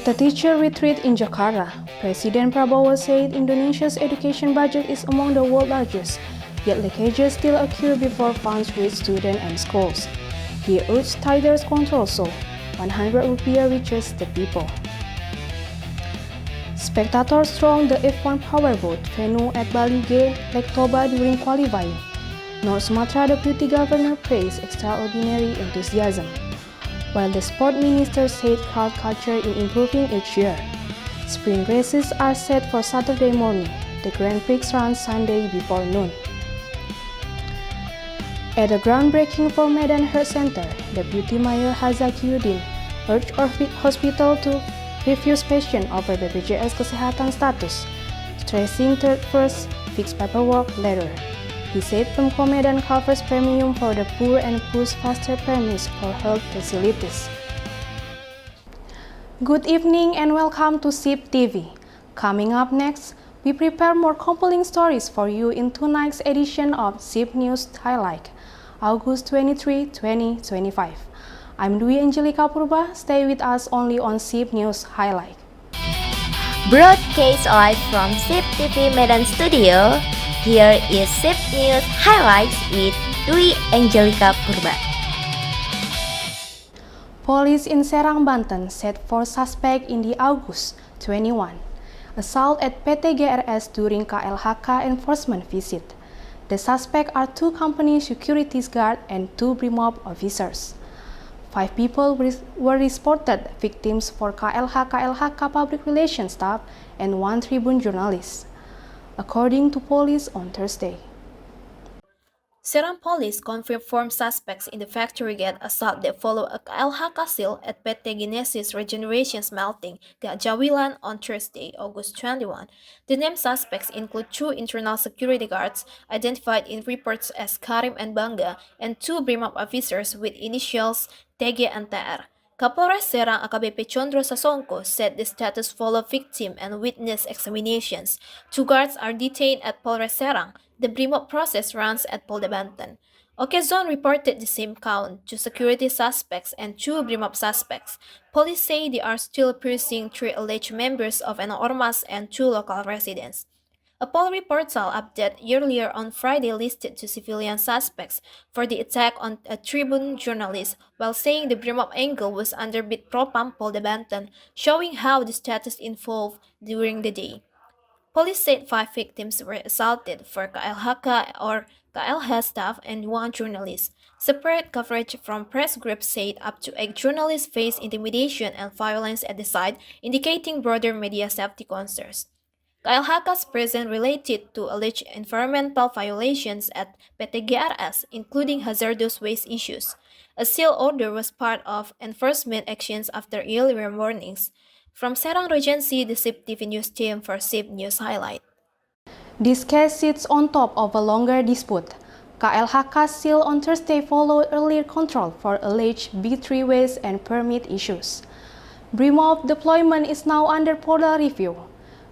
At a teacher retreat in Jakarta, President Prabowo said Indonesia's education budget is among the world's largest, yet leakages still occur before funds reach students and schools. He urged tighter control so 100 rupiah reaches the people. Spectators thronged the F1 powerboat venue at Bali G, Lake Toba during qualifying. North Sumatra Deputy Governor praised extraordinary enthusiasm, while the sport minister said crowd culture is improving each year. Sprint races are set for Saturday morning. The Grand Prix runs Sunday before noon. At the groundbreaking for Medan Health Center, Deputy Mayor Hazakiuddin urged Orfik Hospital to refuse patients over BPJS Kesehatan status, stressing first, fix paperwork later. He said Pemko Medan covers premium for the poor and push faster permits for health facilities. Good evening and welcome to SIP TV. Coming up next, we prepare more compelling stories for you in tonight's edition of SIP News Highlight, August 23, 2025. I'm Dwi Angelica Purba. Stay with us only on SIP News Highlight. Broadcast live from SIP TV Medan Studio. Here is SIP News Highlights with Dwi Angelica Purba. Police in Serang, Banten set 4 suspects in the August 21 assault at PT GRS during KLHK enforcement visit. The suspects are 2 company security guards and 2 BRIMOB officers. 5 people were reported victims for KLHK public relations staff and 1 Tribun journalist, according to police on Thursday. Serang police confirmed 4 suspects in the factory gate assault that followed a KLHK seal at PT Genesis Regeneration Smelting, Gajawilan on Thursday, August 21. The named suspects include 2 internal security guards, identified in reports as Karim and Bangga, and 2 BRIMOB officers with initials TG and TR. Kapolres Serang AKBP Chondro Sasongko said the status follow victim and witness examinations. 2 guards are detained at Polres Serang. The BRIMOB process runs at Polda Banten. Okezone reported the same count, 2 security suspects and 2 BRIMOB suspects. Police say they are still pursuing 3 alleged members of an Ormas and 2 local residents. A Polri portal update earlier on Friday listed 2 civilian suspects for the attack on a Tribun journalist, while saying the BRIMOB angle was under Bit Propam Polda Banten, showing how the status evolved during the day. Police said 5 victims were assaulted for KLHK or KLH staff and 1 journalist. Separate coverage from press groups said up to 8 journalists faced intimidation and violence at the site, indicating broader media safety concerns. KLHK's presence related to alleged environmental violations at PT GRS, including hazardous waste issues. A seal order was part of enforcement actions after earlier warnings. From Serang Regency, the SIP TV News team for SIP News Highlight. This case sits on top of a longer dispute. KLHK seal on Thursday followed earlier control for alleged B3 waste and permit issues. BRIMOB deployment is now under Polda review.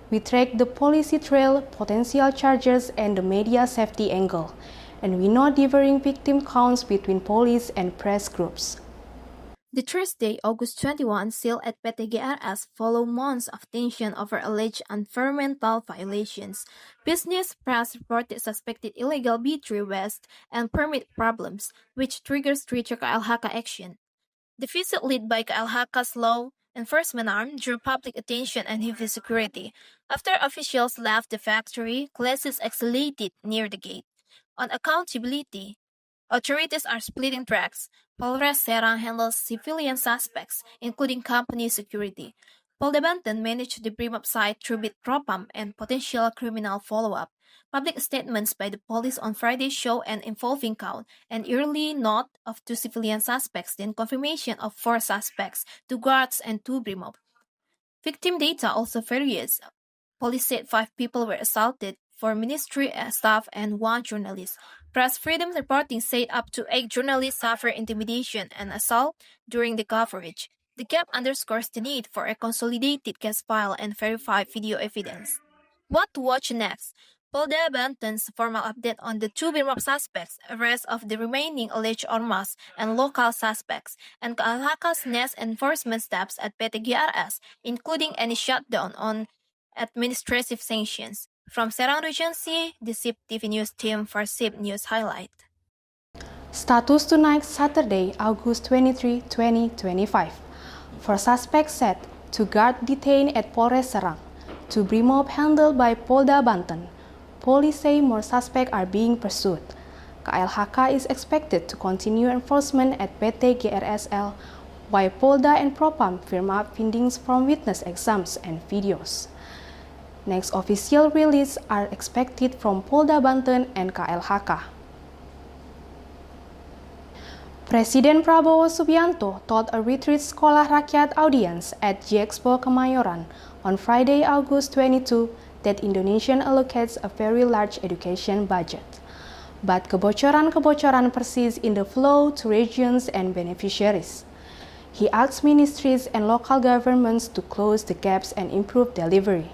We track the policy trail, potential charges, and the media safety angle, and we know differing victim counts between police and press groups. The Thursday, August 21 seal at PT GRS followed months of tension over alleged environmental violations. Business press reported suspected illegal B3 waste and permit problems, which triggered stricter KLHK action. The visit led by KLHK's law enforcement arm drew public attention and heavy security. After officials left the factory, clashes escalated near the gate. On accountability, authorities are splitting tracks. Polres Serang handles civilian suspects, including company security. Polda Banten managed the BRIMOB site through Bit Propam and potential criminal follow-up. Public statements by the police on Friday show an evolving count, an early note of 2 civilian suspects, then confirmation of 4 suspects, 2 guards and 2 BRIMOB. Victim data also varies. Police said 5 people were assaulted, 4 ministry staff and 1 journalist. Press Freedom Reporting said up to 8 journalists suffered intimidation and assault during the coverage. The gap underscores the need for a consolidated case file and verified video evidence. What to watch next? Polda Banten's formal update on the two BIMOP suspects, arrest of the remaining alleged Ormas and local suspects, and KLHK's next enforcement steps at PT GRS, including any shutdown on administrative sanctions. From Serang Regency, the SIP TV News team for SIP News Highlight. Status tonight, Saturday, August 23, 2025. For suspects set to guard detained at Polres Serang. To BRIMOB handled by Polda Banten. Police say more suspects are being pursued. KLHK is expected to continue enforcement at PT GRSL, while Polda and Propam firm up findings from witness exams and videos. Next official release are expected from Polda Banten and KLHK. Presiden Prabowo Subianto taught a retreat Sekolah Rakyat audience at G-Expo Kemayoran on Friday, August 22, that Indonesia allocates a very large education budget. But kebocoran-kebocoran persist in the flow to regions and beneficiaries. He asked ministries and local governments to close the gaps and improve delivery.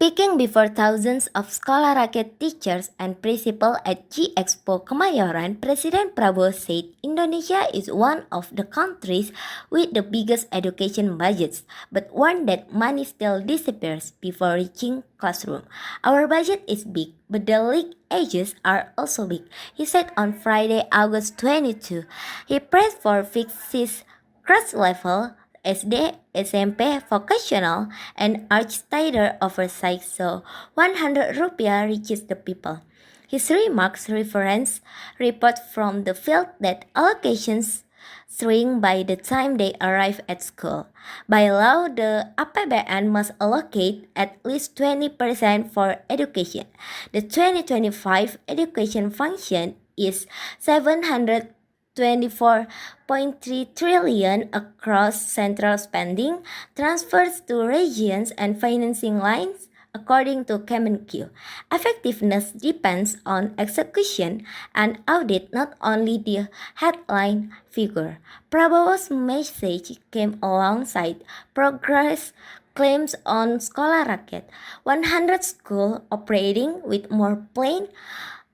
Speaking before thousands of Sekolah Rakyat teachers and principals at G-Expo Kemayoran, President Prabowo said Indonesia is one of the countries with the biggest education budgets, but warned that money still disappears before reaching classroom. Our budget is big, but the leak ages are also big, he said on Friday, August 22. He pressed for fixed cross-level SD, SMP, vocational, and arch-tighter oversight so 100 rupiah reaches the people. His remarks reference report from the field that allocations shrink by the time they arrive at school. By law, the APBN must allocate at least 20% for education. The 2025 education function is 724.3 trillion across central spending, transfers to regions and financing lines, according to Kemenq. Effectiveness depends on execution and audit, not only the headline figure. Prabowo's message came alongside progress claims on Sekolah Rakyat, 100 schools operating with more planes,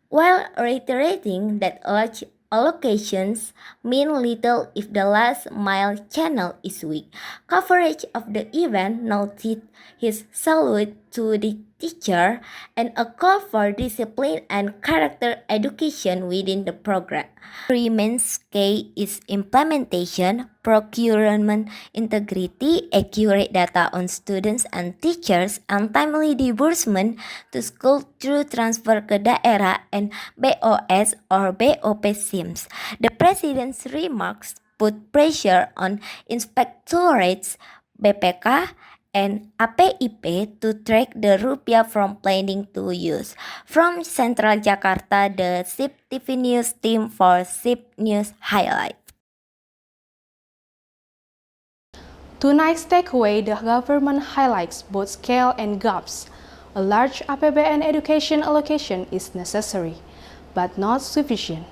while reiterating that large allocations mean little if the last mile channel is weak. Coverage of the event noted his salute to the teacher and a call for discipline and character education within the program. Remains key is implementation, procurement integrity, accurate data on students and teachers, and timely disbursement to school through transfer ke daerah and BOS or BOP schemes. The president's remarks put pressure on inspectorates, BPK, and APIP to track the rupiah from planning to use. From Central Jakarta, the SIP TV News team for SIP News Highlight. Tonight's takeaway, the government highlights both scale and gaps. A large APBN education allocation is necessary, but not sufficient.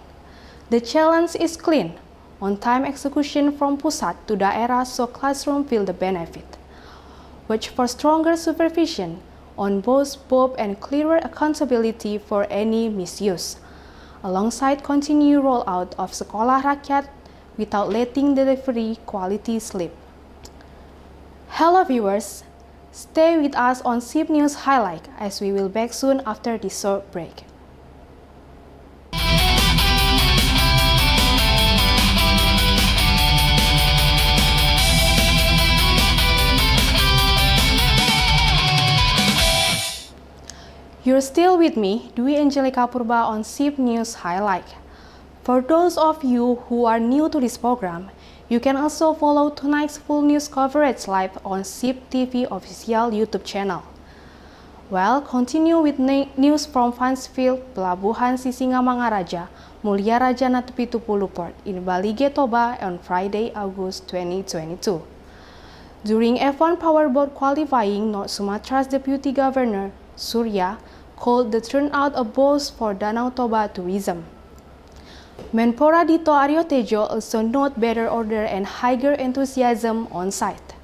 The challenge is clean, on-time execution from pusat to daerah so classroom feel the benefit. Watch for stronger supervision on both BOP and clearer accountability for any misuse, alongside continued rollout of Sekolah Rakyat without letting delivery quality slip. Hello viewers, stay with us on SIP News Highlight as we will back soon after this short break. You're still with me, Dwi Angelica Purba on SIP News Highlight. For those of you who are new to this program, you can also follow tonight's full news coverage live on SIP TV official YouTube channel. Well, continue with news from Fansfield, Pelabuhan Sisingamangaraja, Mulia Raja Natupitupulu Port in Balige Toba on Friday, August 2022. During F1 Powerboat qualifying, North Sumatra's Deputy Governor, Surya, called the turnout a boost for Danau Toba tourism. Menpora Dito Aryo Tejo also noted better order and higher enthusiasm on site.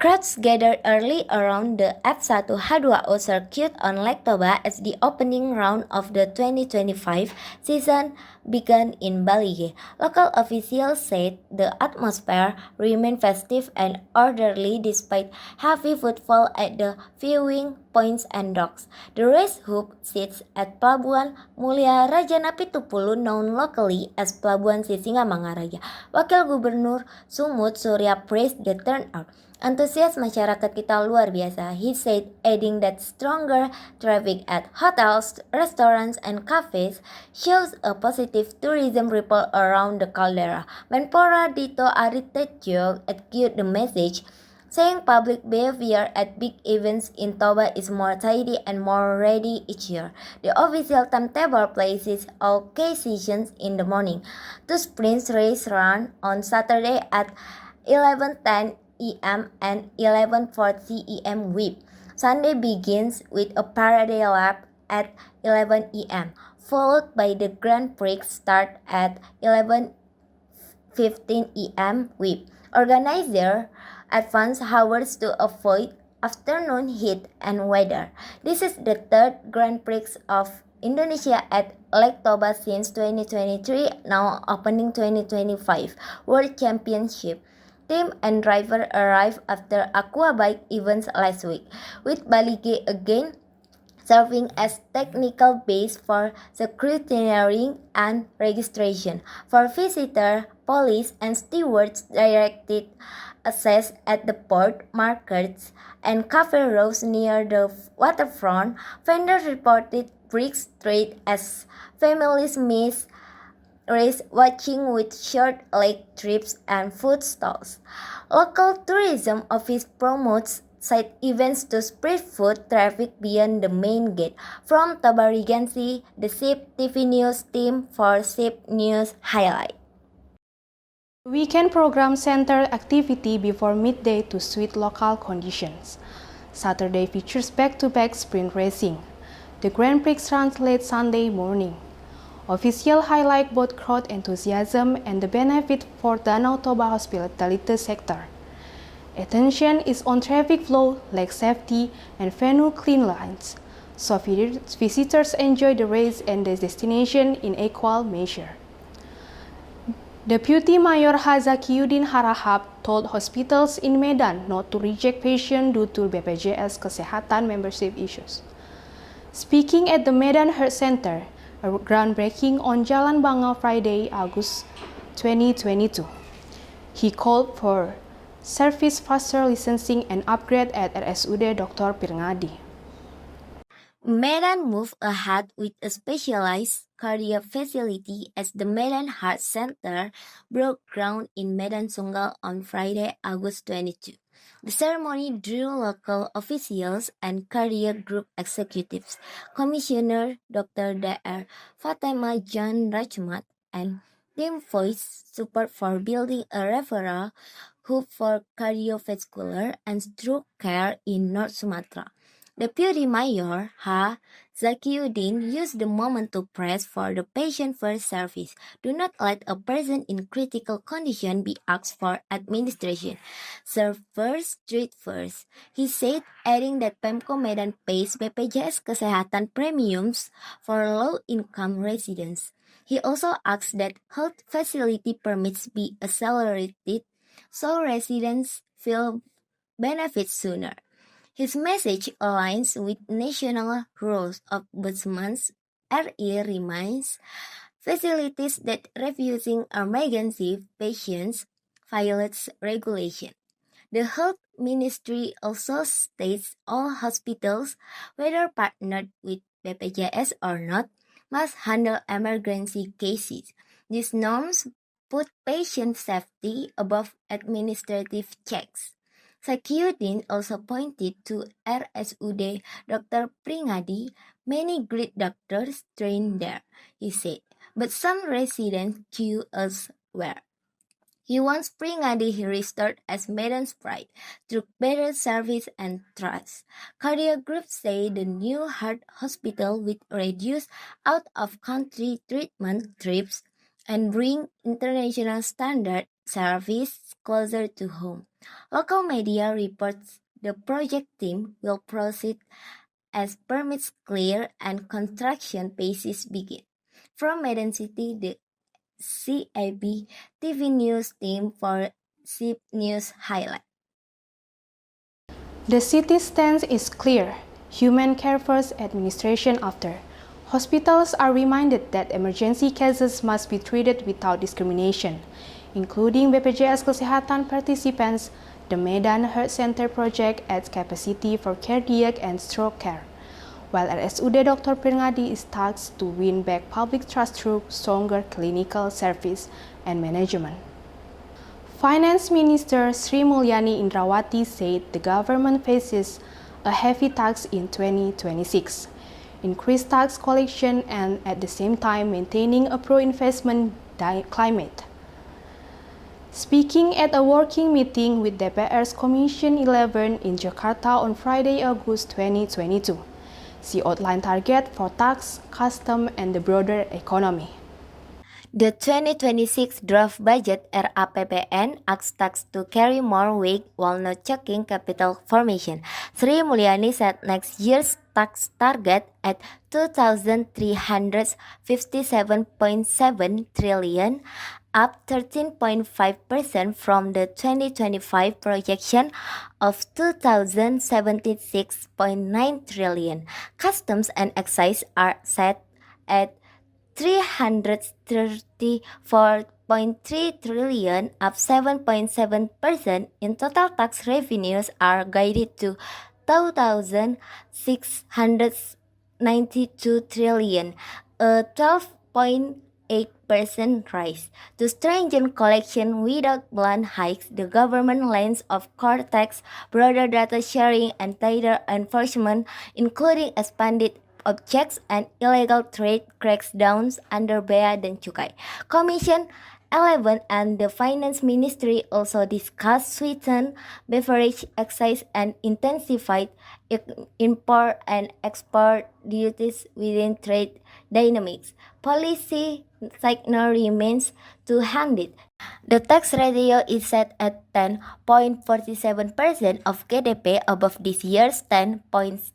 Crowds gathered early around the F1H2O circuit on Lake Toba as the opening round of the 2025 season began in Balige. Local officials said the atmosphere remained festive and orderly despite heavy footfall at the viewing points and docks. The race hoop sits at Pelabuhan Mulia Rajana Pitupulu, known locally as Pelabuhan Sisingamangaraja. Wakil Gubernur Sumut Surya praised the turnout. Antusias masyarakat kita luar biasa, he said, adding that stronger traffic at hotels, restaurants, and cafes shows a positive tourism ripple around the caldera. Menpora Dito Aritejo echoed the message, saying public behavior at big events in Toba is more tidy and more ready each year. The official timetable places all key sessions in the morning. Two sprints race run on Saturday at 11:10 am and 11:40 am whip. Sunday begins with a parade lap at 11 am, followed by the Grand Prix start at 11:15 am whip. Organizer advance hours to avoid afternoon heat and weather. This is the third Grand Prix of Indonesia at Lake Toba since 2023, now opening 2025 World Championship. Team and driver arrived after aquabike events last week, with Balige again serving as technical base for scrutineering and registration. For visitor, police and stewards directed access at the port, markets, and cafe rows near the waterfront. Vendors reported brisk trade as families miss race watching with short lake trips and food stalls. Local tourism office promotes side events to spread food traffic beyond the main gate. From Toba Regency, the SIP TV News team for SIP News highlight. Weekend program centered activity before midday to suit local conditions. Saturday features back-to-back sprint racing. The Grand Prix runs late Sunday morning. Official highlight both crowd enthusiasm and the benefit for Danau Toba hospitality sector. Attention is on traffic flow, lake safety, and venue cleanliness, so visitors enjoy the race and the destination in equal measure. Deputy Mayor Zakiuddin Harahap told hospitals in Medan not to reject patients due to BPJS Kesehatan membership issues. Speaking at the Medan Health Center, a groundbreaking on Jalan Bangau Friday, August 2022. He called for service faster licensing and upgrade at RSUD Dr. Pirngadi. Medan moved ahead with a specialized cardiac facility as the Medan Heart Center broke ground in Medan Sunggal on Friday, August 22. The ceremony drew local officials and cardiac group executives. Commissioner Dr. Dr. Fatima Jan Rachmat and team voiced support for building a referral hub for cardiovascular and stroke care in North Sumatra. Deputy Mayor Zakiuddin used the moment to press for the patient-first service. Do not let a person in critical condition be asked for administration. Serve first, treat first. He said, adding that Pemko Medan pays BPJS Kesehatan premiums for low-income residents. He also asked that health facility permits be accelerated so residents feel benefits sooner. His message aligns with national rules of ombudsman's RE reminds facilities that refusing emergency patients violates regulation. The Health Ministry also states all hospitals, whether partnered with BPJS or not, must handle emergency cases. These norms put patient safety above administrative checks. Zakiuddin also pointed to RSUD Dr. Pringadi, many great doctors trained there, he said, but some residents queue elsewhere. He wants Pringadi restored as Medan's pride through better service and trust. Cardiac groups say the new heart hospital will reduce out-of-country treatment trips and bring international standard service closer to home. Local media reports the project team will proceed as permits clear and construction phases begin. From Medan City, the CAB TV News team for SIP News highlight. The city's stance is clear: human care first, administration after. Hospitals are reminded that emergency cases must be treated without discrimination, including BPJS Kesehatan participants. The Medan Heart Center project adds capacity for cardiac and stroke care, while RSUD Dr. Pirngadi is tasked to win back public trust through stronger clinical service and management. Finance Minister Sri Mulyani Indrawati said the government faces a heavy tax in 2026, increased tax collection and at the same time maintaining a pro-investment climate. Speaking at a working meeting with DPR's Commission 11 in Jakarta on Friday, August 2022, she outlined targets for tax, custom, and the broader economy. The 2026 draft budget RAPBN asks tax to carry more weight while not choking capital formation. Sri Mulyani set next year's tax target at 2,357.7 trillion, up 13.5% from the 2025 projection of 2,076.9 trillion. Customs and excise are set at 334.3 trillion, up 7.7%. In total, tax revenues are guided to 2,692 trillion, a 12.8% rise. To strengthen collection without blunt hikes, the government lines of core tax, broader data sharing, and tighter enforcement, including expanded objects and illegal trade crackdowns under Bea dan Cukai. Commission 11 and the Finance Ministry also discussed sweetened beverage excise and intensified import and export duties within trade dynamics. Policy signal remains two-handed. The tax ratio is set at 10.47% of GDP, above this year's 10.3%.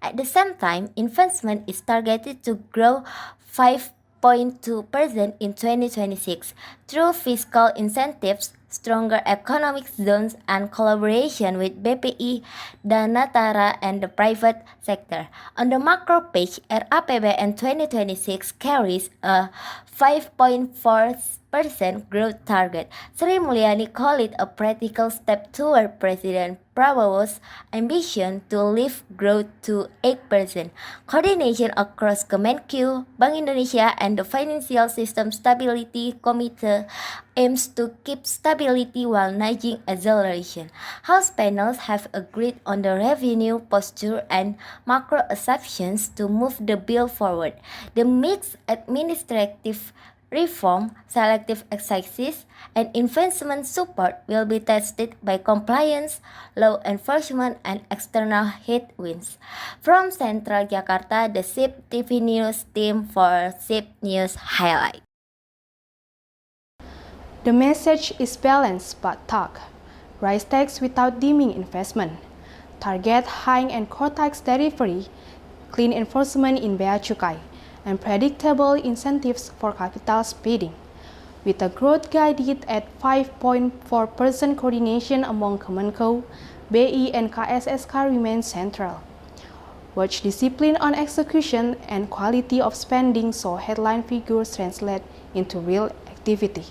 At the same time, investment is targeted to grow 5.2% in 2026 through fiscal incentives, stronger economic zones, and collaboration with BPI, Danatara, and the private sector. On the macro page, RAPBN 2026 carries a 5.4% growth target. Sri Mulyani called it a practical step toward President Prabowo's ambition to lift growth to 8%. Coordination across Kemenq, Bank Indonesia, and the Financial System Stability Committee aims to keep stability while nudging acceleration. House panels have agreed on the revenue posture and macro assumptions to move the bill forward. The mixed administrative reform, selective exercises, and investment support will be tested by compliance, law enforcement, and external headwinds. From Central Jakarta, the SIP TV News team for SIP News highlight. The message is balanced but tough. Rise tax without dimming investment. Target high and core tax delivery, clean enforcement in Bea Cukai, and predictable incentives for capital spending. With a growth guided at 5.4%, coordination among Kemenq, BI, and KSSK remains central. Watch discipline on execution and quality of spending so headline figures translate into real activity,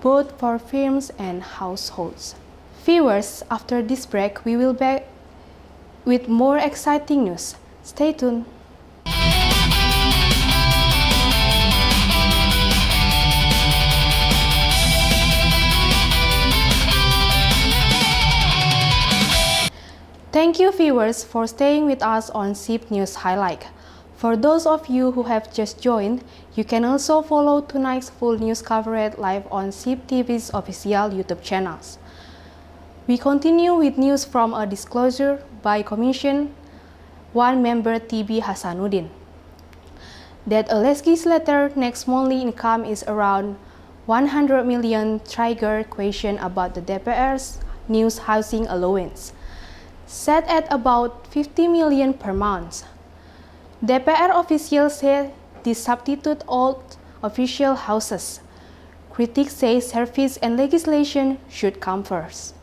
both for firms and households. Viewers, after this break, we will be back with more exciting news. Stay tuned. Thank you, viewers, for staying with us on SIP News Highlight. For those of you who have just joined, you can also follow tonight's full news coverage live on SIP TV's official YouTube channels. We continue with news from a disclosure by Commission 1 member TB Hasanuddin that a legislator next monthly income is around 100 million trigger question about the DPR's new housing allowance, set at about 50 million per month. DPR officials say these substitute old official houses. Critics say service and legislation should come first.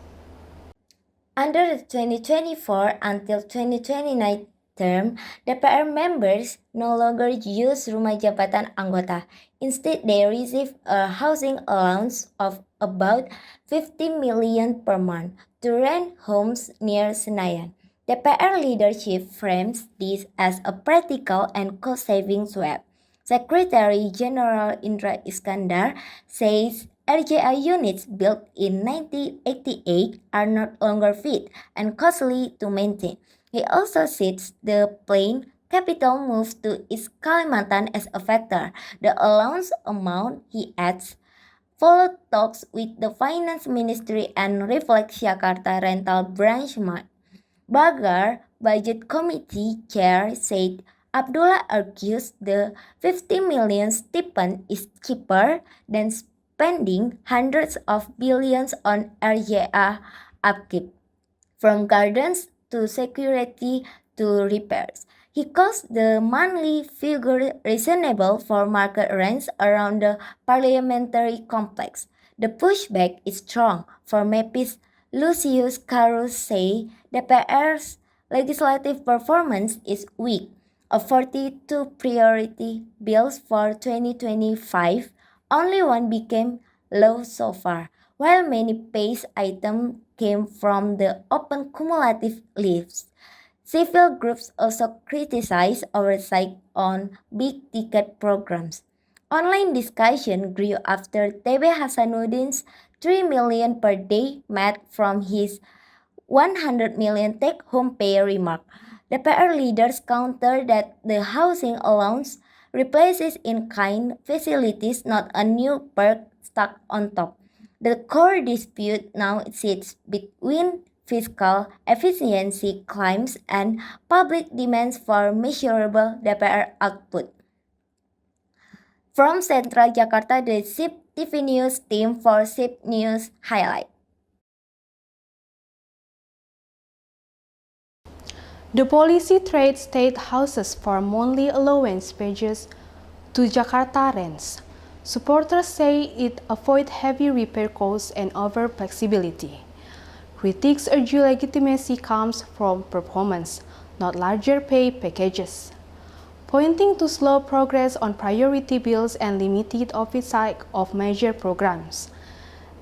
Under the 2024 until 2029 term, DPR members no longer use rumah jabatan anggota. Instead, they receive a housing allowance of about 50 million per month to rent homes near Senayan. DPR leadership frames this as a practical and cost-saving swap. Secretary General Indra Iskandar says RJA units built in 1988 are no longer fit and costly to maintain. He also cites the planned capital move to East Kalimantan as a factor. The allowance amount, he adds, followed talks with the Finance Ministry and reflects Jakarta rental branch Bagar Budget Committee Chair said Abdullah argues the 50 million stipend is cheaper than spending hundreds of billions on RJA upkeep, from gardens to security to repairs. He calls the monthly figure reasonable for market rents around the parliamentary complex. The pushback is strong. For MEPI's Lucius Carus say DPR's legislative performance is weak. Of 42 priority bills for 2025, only one became law so far, while many PACE items came from the open cumulative list. Civil groups also criticize oversight on big-ticket programs. Online discussion grew after TB Hasanuddin's 3 million per day met from his 100 million take-home pay remark. DPR leaders counter that the housing allowance replaces in-kind facilities, not a new perk stuck on top. The core dispute now sits between fiscal efficiency claims and public demands for measurable DPR output. From Central Jakarta, the SIP TV News team for SIP News Highlight. The policy trades state houses for monthly allowance pages to Jakarta rents. Supporters say it avoids heavy repair costs and over-flexibility. Critics argue legitimacy comes from performance, not larger pay packages, pointing to slow progress on priority bills and limited oversight of major programs.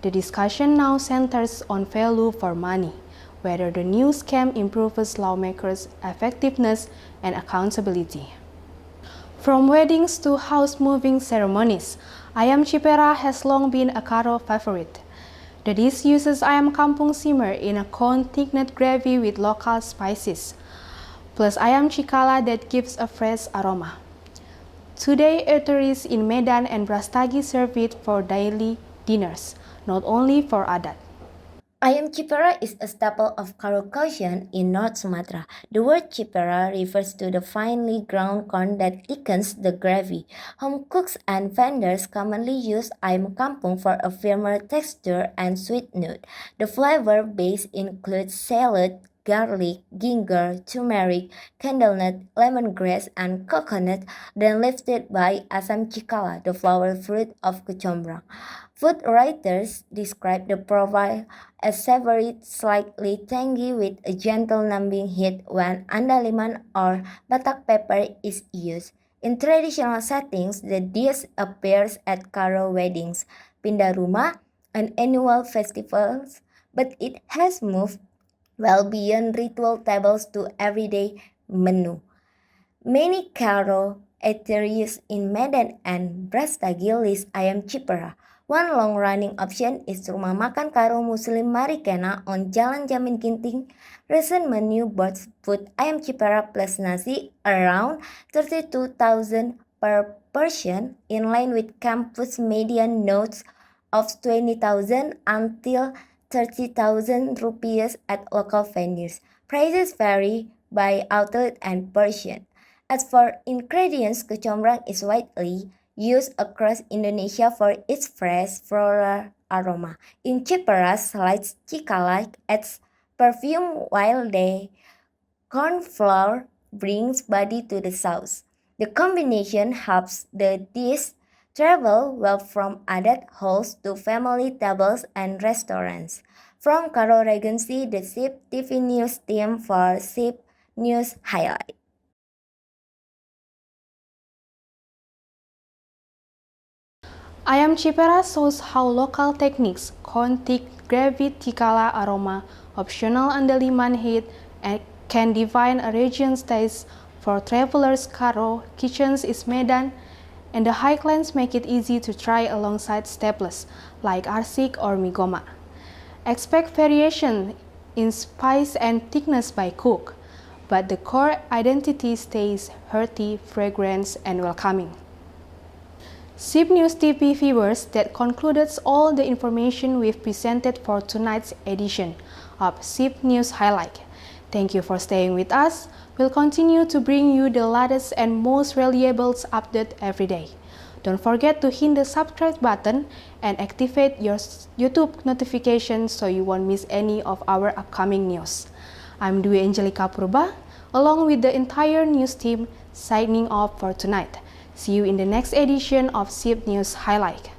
The discussion now centers on value for money, whether the new scheme improves lawmakers' effectiveness and accountability. From weddings to house-moving ceremonies, ayam cipera has long been a Karo favorite. The dish uses ayam kampung simmer in a cone-thickened gravy with local spices, plus ayam cikala that gives a fresh aroma. Today, eateries in Medan and Brastagi serve it for daily dinners, not only for adat. Ayam cipera is a staple of Karo cuisine in North Sumatra. The word cipera refers to the finely ground corn that thickens the gravy. Home cooks and vendors commonly use ayam kampung for a firmer texture and sweet note. The flavor base includes shallot, garlic, ginger, turmeric, candlenut, lemongrass, and coconut, then lifted by asam cikala, the flower fruit of kecombrang. Food writers describe the profile as savory, slightly tangy with a gentle numbing heat when andaliman or batak pepper is used. In traditional settings, the dish appears at Karo weddings, pindah rumah, and annual festivals, but it has moved well beyond ritual tables to everyday menu. Many Karo eateries in Medan and Brastagi list ayam cipera. One long-running option is Rumah Makan Karo Muslim Marikena on Jalan Jamin Ginting. Recent menu boards put ayam cipera plus nasi around 32,000 per person, in line with campus median notes of 20,000 until 30,000 rupees at local venues. Prices vary by outlet and portion. As for ingredients, kecombrang is widely used across Indonesia for its fresh floral aroma. In Ciperas, sliced cicala adds perfume while the corn flour brings body to the sauce. The combination helps the dish travel well from adat halls to family tables and restaurants. From Karo Regency, the SIP TV News team for SIP News Highlight. Ayam Cipera shows how local techniques contic gravy tikala aroma, optional andaliman heat, and can define a region's taste. For travelers, Karo Kitchens is Medan, and the highlands make it easy to try alongside staples like arsik or migoma. Expect variation in spice and thickness by cook, but the core identity stays hearty, fragrance, and welcoming. SIP News TV viewers, that concludes all the information we've presented for tonight's edition of SIP News Highlight. Thank you for staying with us. We'll continue to bring you the latest and most reliable update every day. Don't forget to hit the subscribe button and activate your YouTube notifications so you won't miss any of our upcoming news. I'm Dwi Angelica Purba, along with the entire news team, signing off for tonight. See you in the next edition of SIP News Highlight.